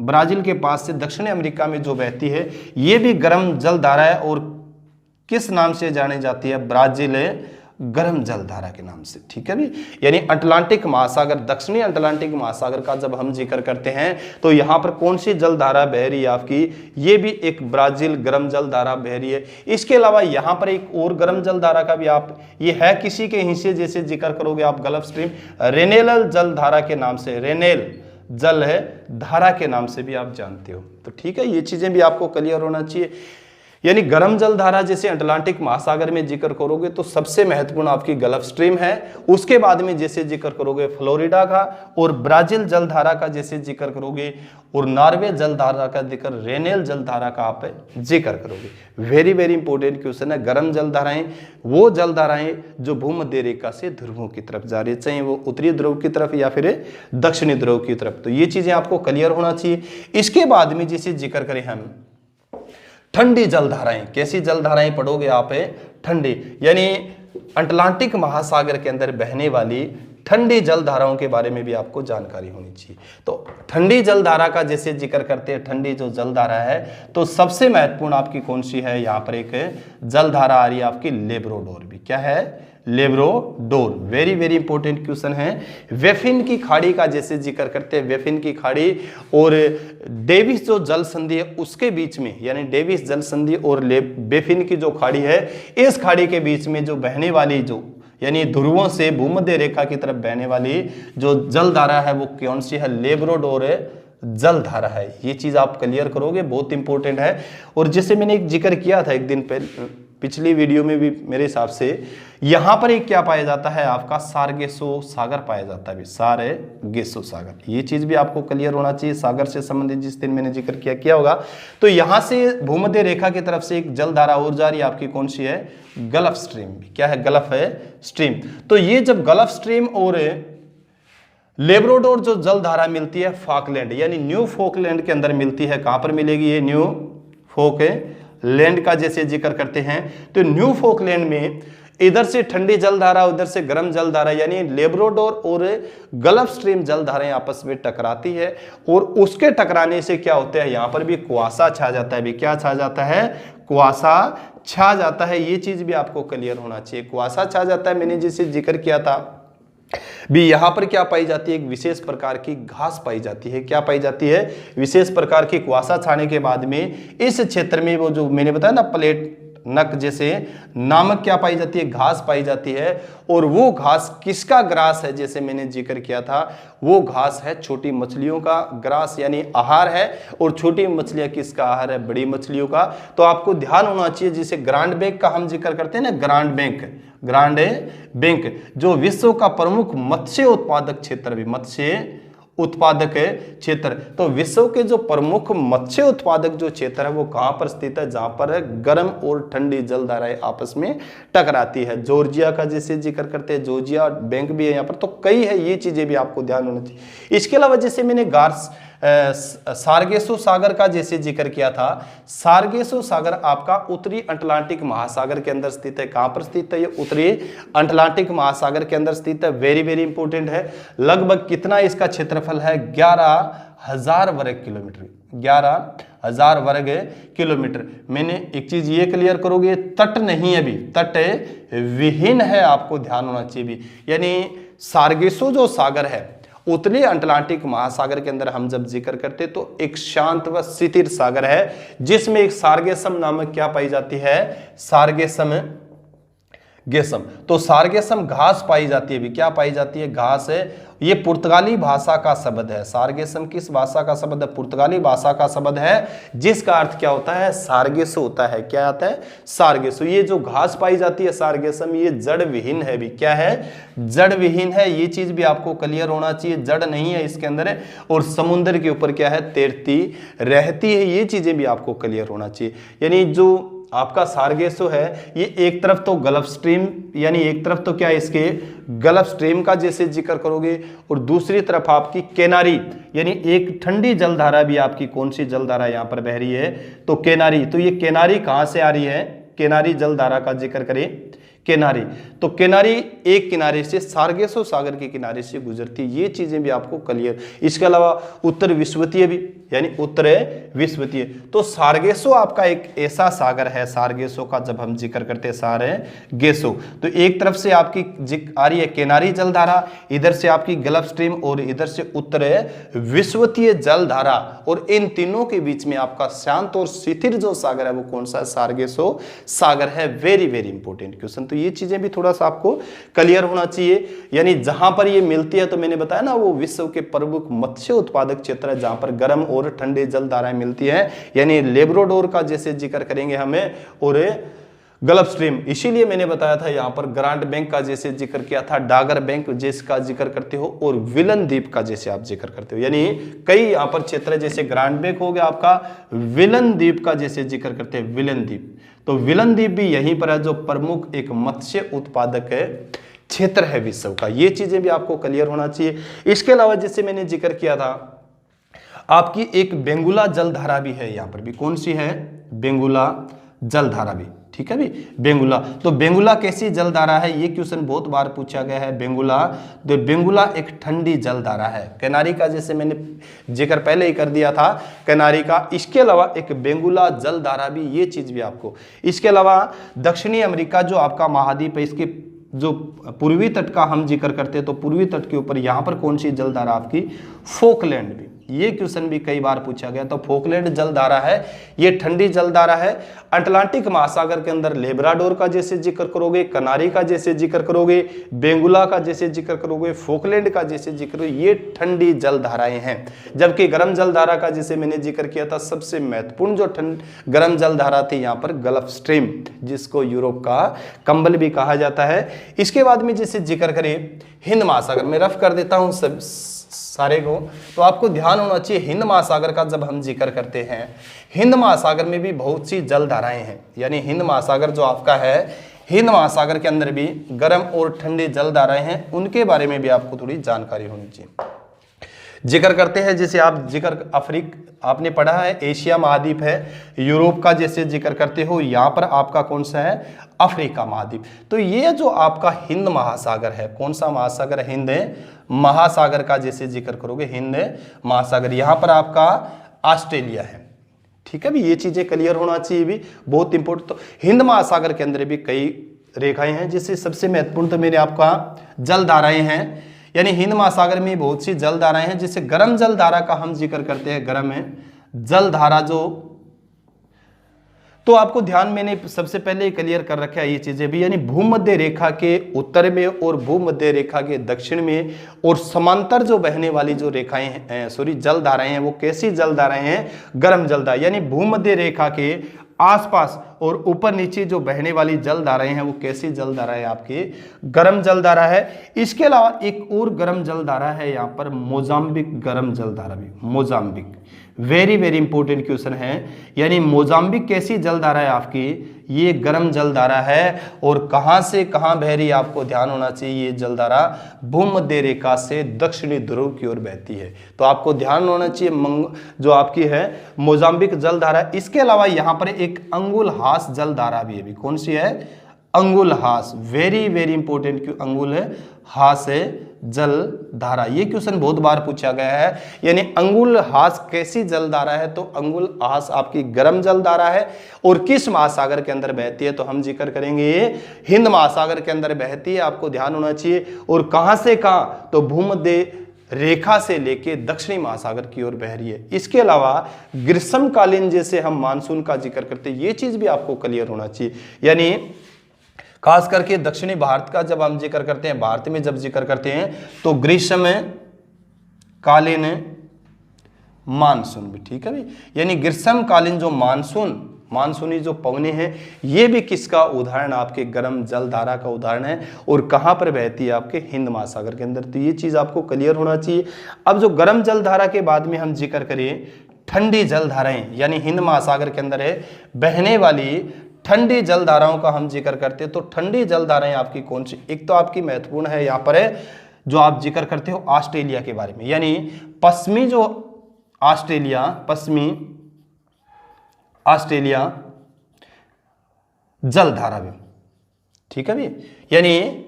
ब्राजील के पास से दक्षिणी अमेरिका में जो बहती है, ये भी गर्म जलधारा है। और किस नाम से जानी जाती है, ब्राजील गर्म जलधारा के नाम से, ठीक है भी। यानी अटलांटिक महासागर, दक्षिणी अटलांटिक महासागर का जब हम जिक्र करते हैं तो यहाँ पर कौन सी जलधारा बह रही है आपकी, ये भी एक ब्राजील गर्म जलधारा बह रही है। इसके अलावा यहाँ पर एक और गर्म जलधारा का भी आप, ये है किसी के हिस्से जैसे जिक्र करोगे आप, गल्फ स्ट्रीम रेनेल जलधारा के नाम से, रेनेल जल है धारा के नाम से भी आप जानते हो। तो ठीक है, ये चीजें भी आपको क्लियर होना चाहिए। यानी गर्म जल धारा जैसे अटलांटिक महासागर में जिक्र करोगे तो सबसे महत्वपूर्ण आपकी गल्फ स्ट्रीम है। उसके बाद में जैसे जिक्र करोगे फ्लोरिडा का, और ब्राजील जलधारा का जैसे जिक्र करोगे, और नॉर्वे जलधारा का जिक्र, रेनेल जलधारा का आप जिक्र करोगे। वेरी वेरी इंपॉर्टेंट क्वेश्चन है। गर्म जलधाराएं वो जलधाराएं जो भूमध्य रेखा से ध्रुवों की तरफ जा रही है, चाहे वो उत्तरी ध्रुव की तरफ या फिर दक्षिणी ध्रुव की तरफ। तो ये चीजें आपको क्लियर होना चाहिए। इसके बाद में जैसे जिक्र करें हम ठंडी जलधाराएं, कैसी जलधाराएं पढ़ोगे आप, ठंडी, यानी अटलांटिक महासागर के अंदर बहने वाली ठंडी जलधाराओं के बारे में भी आपको जानकारी होनी चाहिए। तो ठंडी जलधारा का जैसे जिक्र करते हैं, ठंडी जो जलधारा है तो सबसे महत्वपूर्ण आपकी कौन सी है, यहाँ पर एक जलधारा आ रही है आपकी लेब्राडोर भी। क्या है, Labrador. Very very important question है। वेफिन की खाड़ी का जैसे जिक्र करते हैं, वेफिन की खाड़ी और डेविस जो जल संधि है उसके बीच में, यानी डेविस जल संधि और वेफिन की जो खाड़ी है, इस खाड़ी के बीच में जो बहने वाली जो, यानी ध्रुवों से भूमध्य रेखा की तरफ बहने वाली जो जलधारा है वो कौन सी है, लेब्राडोर जलधारा है। ये चीज आप क्लियर करोगे, बहुत इंपॉर्टेंट है। और जैसे मैंने एक जिक्र किया था एक दिन पहले, पिछली वीडियो में भी, मेरे हिसाब से यहां पर एक क्या पाया जाता है आपका, सारगेसो सागर पाया जाता है, सारगेसो सागर। ये चीज भी आपको क्लियर होना चाहिए। सागर से संबंधित जिस दिन मैंने जिक्र किया होगा। तो यहां से भूमध्य रेखा की तरफ से एक जलधारा और जा रही है आपकी, कौन सी है, गल्फ स्ट्रीम। क्या है, गल्फ है स्ट्रीम। तो ये जब गल्फ स्ट्रीम और लेब्राडोर जो जलधारा मिलती है फॉकलैंड, यानी न्यू फॉकलैंड के अंदर मिलती है। कहां पर मिलेगी ये, न्यू फॉकलैंड का जैसे जिक्र करते हैं। तो न्यू फॉकलैंड में इधर से ठंडी जलधारा, उधर से गर्म जलधारा, यानी लेब्राडोर और गल्फ स्ट्रीम जलधाराएं आपस में टकराती है और उसके टकराने से क्या होता है, यहां पर भी कुआसा छा जाता है। भी क्या छा जाता है, कुआसा छा जाता है। ये चीज भी आपको क्लियर होना चाहिए। कुआसा छा जाता है, मैंने जिसे जिक्र किया था भी, यहां पर क्या पाई जाती है, एक विशेष प्रकार की घास पाई जाती है। क्या पाई जाती है, विशेष प्रकार की कुआसा छाने के बाद में इस क्षेत्र में वो जो मैंने बताया ना प्लेट नक जैसे नामक क्या पाई जाती है, घास पाई जाती है। और वो घास किसका ग्रास है, जैसे मैंने जिक्र किया था, वो घास है छोटी मछलियों का ग्रास यानी आहार है। और छोटी मछलियां किसका आहार है, बड़ी मछलियों का। तो आपको ध्यान होना चाहिए, जिसे ग्रांड बैंक का हम जिक्र करते हैं ना, ग्रांड बैंक जो विश्व का प्रमुख मत्स्य उत्पादक क्षेत्र भी, मत्स्य उत्पादक क्षेत्र। तो विश्व के जो प्रमुख मत्स्य उत्पादक जो क्षेत्र है वो कहां पर स्थित है, जहां पर गर्म और ठंडी जलधाराएं आपस में टकराती है। जॉर्जिया का जैसे जिक्र करते हैं, जॉर्जिया बैंक भी है यहाँ पर। तो कई है, ये चीजें भी आपको ध्यान होना चाहिए। इसके अलावा जैसे मैंने सार्गेसो सागर का जैसे जिक्र किया था, सार्गेसो सागर आपका उत्तरी अटलांटिक महासागर के अंदर स्थित है। कहां पर स्थित है, ये उत्तरी अटलांटिक महासागर के अंदर स्थित है। वेरी वेरी इंपॉर्टेंट है। लगभग कितना इसका क्षेत्रफल है, 11,000 वर्ग किलोमीटर, 11,000 वर्ग किलोमीटर। मैंने एक चीज ये क्लियर करोगे, तट नहीं है, अभी तट विहीन है, आपको ध्यान होना चाहिए भी। यानी सार्गेसो जो सागर है उत्तरी अटलांटिक महासागर के अंदर हम जब जिक्र करते तो एक शांत व स्थिर सागर है, जिसमें एक सार्गेसम नामक क्या पाई जाती है, सार्गेसम गेसम। तो सार्गेसम घास पाई जाती है भी, क्या पाई जाती है, घास है। ये पुर्तगाली भाषा का शब्द है। सार्गेसम किस भाषा का शब्द है, पुर्तगाली भाषा का शब्द है, जिसका अर्थ क्या होता है, सार्गेसो होता है। क्या आता है, सार्गेसो। ये जो घास पाई जाती है सार्गेसम, ये जड़ विहीन है भी। क्या है, जड़ विहीन है। ये चीज भी आपको क्लियर होना चाहिए, जड़ नहीं है इसके अंदर है। और समुद्र के ऊपर क्या है, तैरती रहती है। ये चीजें भी आपको क्लियर होना चाहिए। यानी जो आपका सार्गेसो है, ये एक तरफ तो गल्फ स्ट्रीम, यानी एक तरफ तो क्या इसके गल्फ स्ट्रीम का जैसे जिक्र करोगे, और दूसरी तरफ आपकी केनारी, यानी एक ठंडी जलधारा भी आपकी कौन सी जलधारा यहां पर बह रही है, तो केनारी। तो ये केनारी कहां से आ रही है, केनारी जलधारा का जिक्र करें, केनारी। तो केनारी एक किनारे से, सार्गेसो सागर के किनारे से गुजरती है। ये चीजें भी आपको क्लियर। इसके अलावा उत्तर विश्वतीय भी, यानी उत्तर विश्वतीय। तो सार्गेसो आपका एक ऐसा सागर है, सार्गेसो का जब हम जिक्र करते हैं सार्गेसो, तो एक तरफ से आपकी आ रही है केनारी जलधारा, इधर से आपकी गल्फ स्ट्रीम, और इधर से उत्तर विश्वतीय जलधारा। और इन तीनों के बीच में आपका शांत और स्थिर जो सागर है वो कौन सा है, सार्गेसो सागर है। Very very important question. तो ये चीजें भी थोड़ा सा आपको क्लियर होना चाहिए। यानी जहां पर ये मिलती है, तो मैंने बताया ना, वो विश्व के प्रमुख मत्स्य उत्पादक क्षेत्र है, जहां पर गर्म और ठंडे जलधाराएं मिलती हैं। यानी लेब्राडोर का जैसे जिक्र करेंगे हमें, और गल्फ स्ट्रीम। इसीलिए मैंने बताया था यहां पर ग्रांड बैंक का जैसे जिक्र किया था, डागर बैंक जिसका जिक्र करते हो, और विलन द्वीप का जैसे आप जिक्र करते हो। यानी कई यहां पर क्षेत्र जैसे ग्रांड बैंक हो गया आपका, विलन द्वीप का जैसे जिक्र करते हैं, विलन द्वीप। तो विलन द्वीप भी यहीं पर है, जो प्रमुख एक मत्स्य उत्पादक क्षेत्र है विश्व का। ये चीजें भी आपको क्लियर होना चाहिए। इसके अलावा जैसे मैंने जिक्र किया था, आपकी एक बेंगुला जलधारा भी है, यहां पर भी कौन सी है, बेंगुला जलधारा भी। ठीक है भी, बेंगुला। तो बेंगुला कैसी जलधारा है, ये क्वेश्चन बहुत बार पूछा गया है। बेंगुला, तो बेंगुला एक ठंडी जलधारा है। केनारी का जैसे मैंने जिक्र पहले ही कर दिया था, केनारी का। इसके अलावा एक बेंगुला जलधारा भी, ये चीज भी आपको। इसके अलावा दक्षिणी अमेरिका जो आपका महाद्वीप है, इसके जो पूर्वी तट का हम जिक्र करते हैं, तो पूर्वी तट के ऊपर यहां पर कौन सी जलधारा आपकी, फोकलैंड भी। ये क्वेश्चन भी कई बार पूछा गया। तो फोकलैंड जलधारा है, ये ठंडी जलधारा है। अटलांटिक महासागर के अंदर लेब्राडोर का जैसे जिक्र करोगे, कनारी का जैसे जिक्र करोगे, बेंगुला का जैसे जिक्र करोगे, फोकलैंड का जैसे जिक्र, ये ठंडी जलधाराएं हैं। जबकि गर्म जलधारा का जैसे मैंने जिक्र किया था, सबसे महत्वपूर्ण जो गर्म जलधारा थी यहाँ पर गल्फ स्ट्रीम, जिसको यूरोप का कंबल भी कहा जाता है। इसके बाद में जैसे जिक्र करें हिंद महासागर, मैं रफ कर देता हूं सब सारे को, तो आपको ध्यान होना चाहिए। हिंद महासागर का जब हम जिक्र करते हैं, हिंद महासागर में भी बहुत सी जलधाराएं हैं। यानी हिंद महासागर जो आपका है, हिंद महासागर के अंदर भी गर्म और ठंडी जलधाराएं हैं, उनके बारे में भी आपको थोड़ी जानकारी होनी चाहिए। जिक्र करते हैं, जैसे आप जिक्र आपने पढ़ा है एशिया महाद्वीप है, यूरोप का जैसे जिक्र करते हो, यहाँ पर आपका कौन सा है, अफ्रीका महाद्वीप। तो ये जो आपका हिंद महासागर है, कौन सा महासागर, हिंद महासागर का जैसे जिक्र करोगे, हिंद महासागर, यहाँ पर आपका ऑस्ट्रेलिया है। ठीक है भी, ये चीजें क्लियर होना चाहिए भी, बहुत इंपॉर्टेंट। तो हिंद महासागर के अंदर भी कई रेखाएं हैं, जिससे सबसे महत्वपूर्ण तो मेरे आपका जल धाराएं हैं, यानी हिंद महासागर में बहुत सी जल धाराएं हैं, जिससे गर्म जल धारा का हम जिक्र करते हैं, गर्म है जल धारा जो। तो आपको ध्यान मैंने सबसे पहले क्लियर कर रखा है ये चीजें भी, यानी भूमध्य रेखा के उत्तर में और भूमध्य रेखा के दक्षिण में और समांतर जो बहने वाली जो रेखाएं हैं, सॉरी जल धाराएं हैं, वो कैसी जल धाराएं हैं, गर्म जल धारा, यानी भूमध्य रेखा के आसपास और ऊपर नीचे जो बहने वाली जल धाराएं हैं वो कैसी जल धारा है, आपकी गर्म जल धारा है। इसके अलावा एक और गर्म जल धारा है यहाँ पर, मोजाम्बिक गर्म जल धारा भी, Mozambique, very very important question है, यानी मोजाम्बिक कैसी जल धारा है आपकी, ये गर्म जल धारा है, और कहां से कहां बह रही है, आपको ध्यान होना चाहिए, ये जल धारा भूमध्य रेखा से दक्षिणी ध्रुव की ओर बहती है, तो आपको ध्यान होना चाहिए जो आपकी है मोजाम्बिक जल धारा। इसके अलावा यहां पर एक अंगुलहास जल धारा भी है, कौन सी है, अंगुलहास, वेरी वेरी इंपॉर्टेंट, क्यों अंगुलहास जल धारा, ये क्वेश्चन बहुत बार पूछा गया है, यानी अंगुलहास कैसी जल धारा है, तो अंगुलहास आपकी गर्म जल धारा है, और किस महासागर के अंदर बहती है, तो हम जिक्र करेंगे ये हिंद महासागर के अंदर बहती है, आपको ध्यान होना चाहिए, और कहां से कहां, तो भूमध्य रेखा से लेके दक्षिणी महासागर की ओर बह रही है। इसके अलावा ग्रीष्मकालीन जैसे हम मानसून का जिक्र करते हैं, ये चीज भी आपको क्लियर होना चाहिए, यानी खास करके दक्षिणी भारत का जब हम जिक्र करते हैं, भारत में जब जिक्र करते हैं तो ग्रीष्मकालीन मानसून भी, ठीक है भाई, यानी ग्रीष्मकालीन जो मानसूनी जो पवने हैं, ये भी किसका उदाहरण, आपके गर्म जल धारा का उदाहरण है, और कहां पर बहती है, आपके हिंद महासागर के अंदर, तो ये चीज आपको क्लियर होना चाहिए। अब जो गर्म जल धारा के बाद में हम जिक्र करें ठंडी जल धाराएं, यानी हिंद महासागर के अंदर है बहने वाली ठंडी जल धाराओं का हम जिक्र करते हैं, तो ठंडी जल धाराएं आपकी कौन सी, एक तो आपकी महत्वपूर्ण है यहाँ पर है जो आप जिक्र करते हो ऑस्ट्रेलिया के बारे में, यानी पश्चिमी जो ऑस्ट्रेलिया, पश्चिमी ऑस्ट्रेलिया जल धारा भी, ठीक है भी, यानी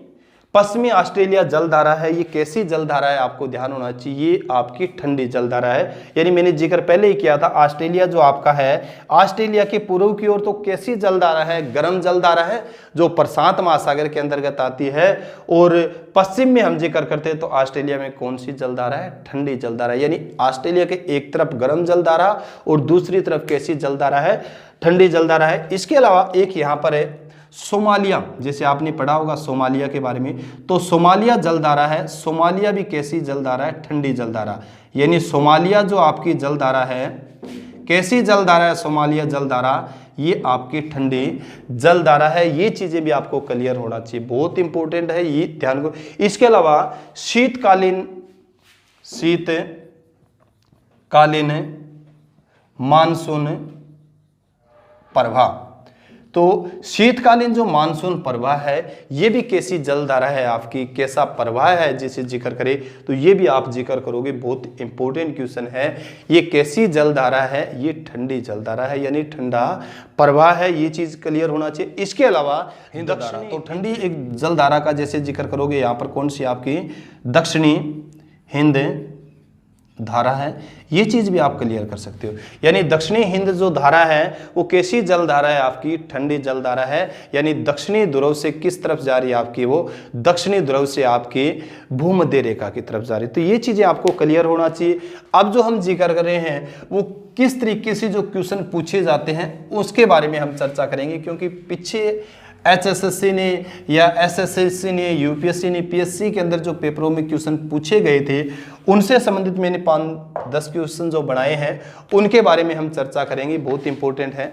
पश्चिमी ऑस्ट्रेलिया जल धारा है, ये कैसी जल धारा है, आपको ध्यान होना चाहिए, ये आपकी ठंडी जल धारा है, यानी मैंने जिक्र पहले ही किया था, ऑस्ट्रेलिया जो आपका है, ऑस्ट्रेलिया के पूर्व की ओर तो कैसी जल धारा है, गर्म जल धारा है, जो प्रशांत महासागर के अंतर्गत आती है, और पश्चिम में हम जिक्र करते हैं तो ऑस्ट्रेलिया में कौन सी जल धारा है, ठंडी जल धारा, यानी ऑस्ट्रेलिया के एक तरफ गर्म जल धारा और दूसरी तरफ कैसी जल धारा है, ठंडी जल धारा है। इसके अलावा एक यहाँ पर है सोमालिया, जैसे आपने पढ़ा होगा सोमालिया के बारे में, तो सोमालिया जलधारा है, सोमालिया भी कैसी जलधारा है, ठंडी जलधारा, यानी सोमालिया जो आपकी जलधारा है, कैसी जलधारा है, सोमालिया जलधारा, ये आपकी ठंडी जलधारा है। ये चीजें भी आपको क्लियर होना चाहिए, बहुत इंपॉर्टेंट है, ये ध्यान को। इसके अलावा शीतकालीन मानसून प्रवाह, तो शीतकालीन जो मानसून प्रवाह है, ये भी कैसी जलधारा है आपकी, कैसा प्रवाह है जिसे जिक्र करें, तो ये भी आप जिक्र करोगे, बहुत इंपॉर्टेंट क्वेश्चन है। ये कैसी जलधारा है, ये ठंडी जलधारा है, यानी ठंडा प्रवाह है, ये चीज क्लियर होना चाहिए। इसके अलावा दक्षिणी, तो ठंडी एक जलधारा का जैसे जिक्र करोगे, यहाँ पर कौन सी आपकी दक्षिणी हिंद धारा है, ये चीज भी आप क्लियर कर सकते हो, यानी दक्षिणी हिंद जो धारा है वो कैसी जल धारा है आपकी, ठंडी जल धारा है, यानी दक्षिणी ध्रुव से किस तरफ जा रही है आपकी, वो दक्षिणी ध्रुव से आपकी भूमध्य रेखा की तरफ जा रही है, तो ये चीजें आपको क्लियर होना चाहिए। अब जो हम जिक्र कर रहे हैं वो किस तरीके से जो क्वेश्चन पूछे जाते हैं उसके बारे में हम चर्चा करेंगे, क्योंकि पीछे HSSC ने या SSSC ने, UPSC ने, PSC के अंदर जो पेपरों में क्वेश्चन पूछे गए थे उनसे संबंधित मैंने 5-10 क्वेश्चन जो बनाए हैं उनके बारे में हम चर्चा करेंगे, बहुत इंपॉर्टेंट है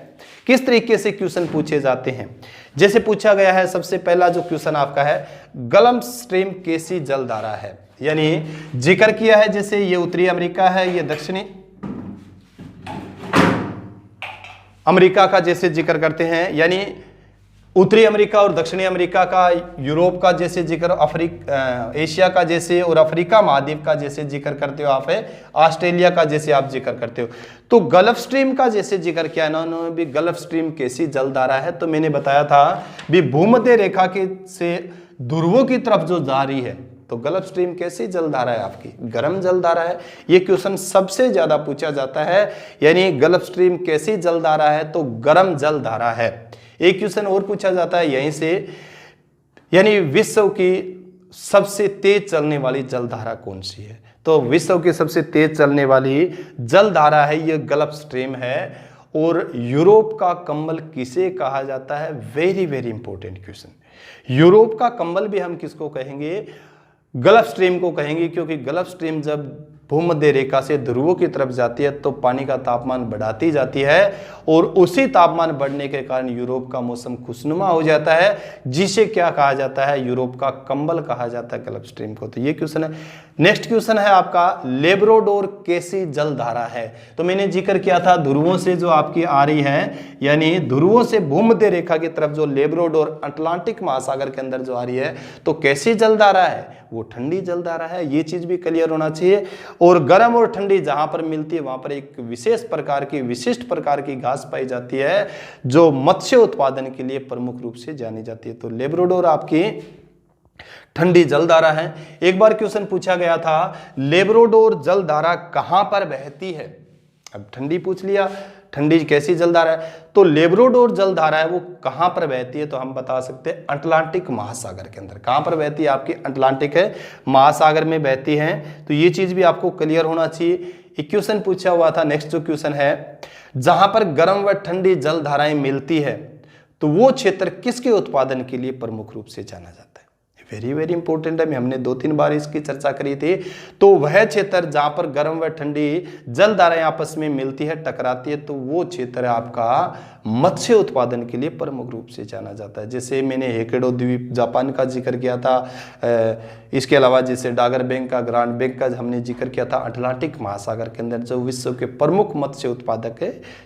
किस तरीके से क्वेश्चन पूछे जाते हैं। जैसे पूछा गया है, सबसे पहला जो क्वेश्चन आपका है, गल्फ स्ट्रीम कैसी जलधारा है, यानी जिक्र किया है जैसे ये उत्तरी अमेरिका है, ये दक्षिणी अमेरिका का जैसे जिक्र करते हैं, यानी उत्तरी अमेरिका और दक्षिणी अमेरिका का, यूरोप का जैसे जिक्र, एशिया का जैसे और अफ्रीका महाद्वीप का जैसे जिक्र करते हो आप है, ऑस्ट्रेलिया का जैसे आप जिक्र करते हो। तो गल्फ स्ट्रीम का जैसे जिक्र किया ना उन्होंने भी, गल्फ स्ट्रीम कैसी जलधारा है, तो मैंने बताया था भी भूमध्य रेखा के से ध्रुवों की तरफ जो जा रही है, तो गल्फ स्ट्रीम कैसी जलधारा है आपकी, गर्म जलधारा है। ये क्वेश्चन सबसे ज्यादा पूछा जाता है, यानी गल्फ स्ट्रीम कैसी जलधारा है, तो गर्म जलधारा है। एक क्वेश्चन और पूछा जाता है यहीं से, यानी विश्व की सबसे तेज चलने वाली जलधारा कौन सी है, तो विश्व की सबसे तेज चलने वाली जलधारा है ये गल्फ स्ट्रीम है। और यूरोप का कंबल किसे कहा जाता है, very very important question. Europe का कंबल भी हम किसको कहेंगे, गल्फ स्ट्रीम को कहेंगे, क्योंकि गल्फ स्ट्रीम जब भूमध्य रेखा से ध्रुवों की तरफ जाती है तो पानी का तापमान बढ़ाती जाती है और उसी तापमान बढ़ने के कारण यूरोप का मौसम खुशनुमा हो जाता है, जिसे क्या कहा जाता है, यूरोप का कंबल कहा जाता है गल्फ स्ट्रीम को। तो ये क्वेश्चन है। नेक्स्ट क्वेश्चन है आपका, लेब्राडोर कैसी जलधारा है, तो मैंने जिक्र किया था ध्रुवों से जो आपकी आ रही है, यानी ध्रुवों से भूमध्य रेखा की तरफ जो लेब्राडोर अटलांटिक महासागर के अंदर जो आ रही है, तो कैसी जलधारा है, वो ठंडी जलधारा है। ये चीज भी क्लियर होना चाहिए। और गर्म और ठंडी जहां पर मिलती है वहां पर एक विशेष प्रकार की, विशिष्ट प्रकार की घास पाई जाती है जो मत्स्य उत्पादन के लिए प्रमुख रूप से जानी जाती है। तो लेब्राडोर आपकी ठंडी जलधारा है। एक बार क्वेश्चन पूछा गया था, लेब्राडोर जलधारा कहां पर बहती है, अब ठंडी पूछ लिया, ठंडी कैसी जलधारा है, तो लेब्राडोर जलधारा है वो कहां पर बहती है, तो हम बता सकते हैं अटलांटिक महासागर के अंदर। कहां पर बहती है आपकी, अटलांटिक है महासागर में बहती है। तो ये चीज भी आपको क्लियर होना चाहिए। एक क्वेश्चन पूछा हुआ था, नेक्स्ट जो क्वेश्चन है, जहां पर गर्म व ठंडी जलधाराएं मिलती है तो वो क्षेत्र किसके उत्पादन के लिए प्रमुख रूप से जाना जाता है, वेरी वेरी इंपॉर्टेंट है। हमने 2-3 बार इसकी चर्चा करी थी। तो वह क्षेत्र जहां पर गर्म व ठंडी जलधाराएं आपस में मिलती है, टकराती है, तो वो क्षेत्र आपका मत्स्य उत्पादन के लिए प्रमुख रूप से जाना जाता है। जैसे मैंने होक्काइडो द्वीप जापान का जिक्र किया था, इसके अलावा जैसे डागर बैंक का, ग्रांड बैंक का हमने जिक्र किया था, अटलांटिक महासागर के अंदर जो विश्व के प्रमुख मत्स्य उत्पादक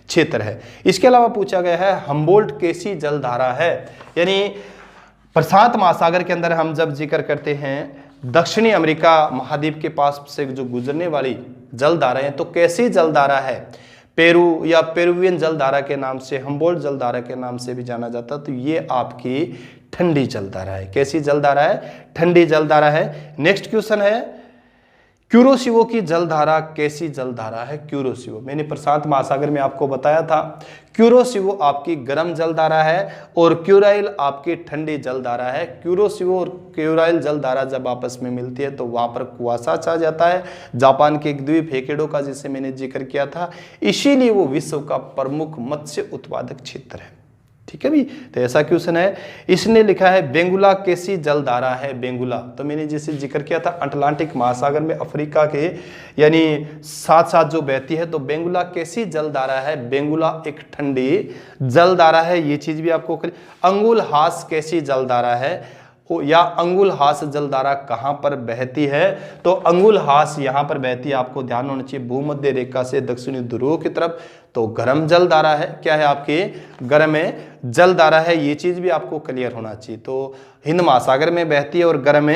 क्षेत्र है। इसके अलावा पूछा गया है, हम्बोल्ट कैसी जलधारा है, यानी प्रशांत महासागर के अंदर हम जब जिक्र करते हैं दक्षिणी अमेरिका महाद्वीप के पास से जो गुजरने वाली जलधारा है, तो कैसी जलधारा है, पेरू या पेरुवियन जलधारा के नाम से, हम्बोल्ट जलधारा के नाम से भी जाना जाता है। तो ये आपकी ठंडी जलधारा है। कैसी जलधारा है, ठंडी जलधारा है। नेक्स्ट क्वेश्चन है, क्यूरोसिवो की जलधारा कैसी जलधारा है, क्यूरोसिवो, मैंने प्रशांत महासागर में आपको बताया था, क्यूरोसिवो आपकी गर्म जलधारा है और क्यूराइल आपकी ठंडी जलधारा है। क्यूरोसिवो और क्यूराइल जलधारा जब आपस में मिलती है तो वहां पर कुआसा छा जाता है। जापान के एक द्वीप होक्काइडो का जिसे मैंने जिक्र किया था, इसीलिए वो विश्व का प्रमुख मत्स्य उत्पादक क्षेत्र है। ठीक है भी, तो ऐसा क्वेश्चन है। इसने लिखा है, बेंगुला कैसी जलधारा है, बेंगुला, तो मैंने जैसे जिक्र किया था अटलांटिक महासागर में अफ्रीका के यानी साथ साथ जो बहती है, तो बेंगुला कैसी जलधारा है, बेंगुला एक ठंडी जलधारा है। ये चीज भी आपको। अंगुलहास कैसी जलधारा है, या अंगुलहास जलधारा कहां पर बहती है, तो अंगुलहास यहां पर बहती है, आपको ध्यान होना चाहिए भूमध्य रेखा से दक्षिणी ध्रुव की तरफ। तो गर्म जलधारा है, क्या है आपकी, गर्म जलधारा है। ये चीज भी आपको क्लियर होना चाहिए। तो हिंद महासागर में बहती है और गर्म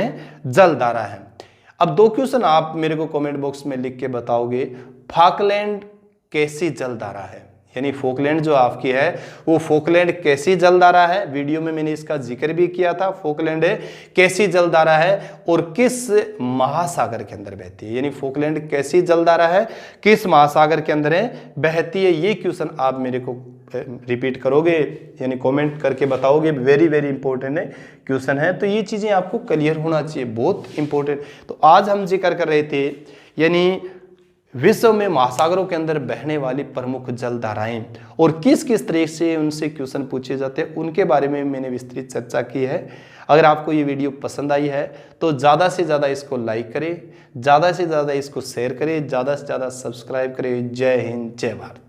जलधारा है। अब 2 क्वेश्चन आप मेरे को कमेंट बॉक्स में लिख के बताओगे, फॉकलैंड कैसी जलधारा है, यानी फोकलैंड जो आपकी है वो फोकलैंड कैसी जलधारा है। वीडियो में मैंने इसका जिक्र भी किया था, फोकलैंड कैसी जलधारा है और किस महासागर के अंदर बहती है, यानी फोकलैंड कैसी जलधारा है, किस महासागर के अंदर बहती है। ये क्वेश्चन आप मेरे को रिपीट करोगे, यानी कमेंट करके बताओगे, वेरी वेरी इंपॉर्टेंट क्वेश्चन है। तो ये चीजें आपको क्लियर होना चाहिए, बहुत इंपॉर्टेंट। तो आज हम जिक्र कर रहे थे, यानी विश्व में महासागरों के अंदर बहने वाली प्रमुख जलधाराएं और किस किस तरह से उनसे क्वेश्चन पूछे जाते हैं, उनके बारे में मैंने विस्तृत चर्चा की है। अगर आपको ये वीडियो पसंद आई है तो ज़्यादा से ज़्यादा इसको लाइक करें, ज़्यादा से ज़्यादा इसको शेयर करें, ज़्यादा से ज़्यादा सब्सक्राइब करें। जय हिंद, जय भारत।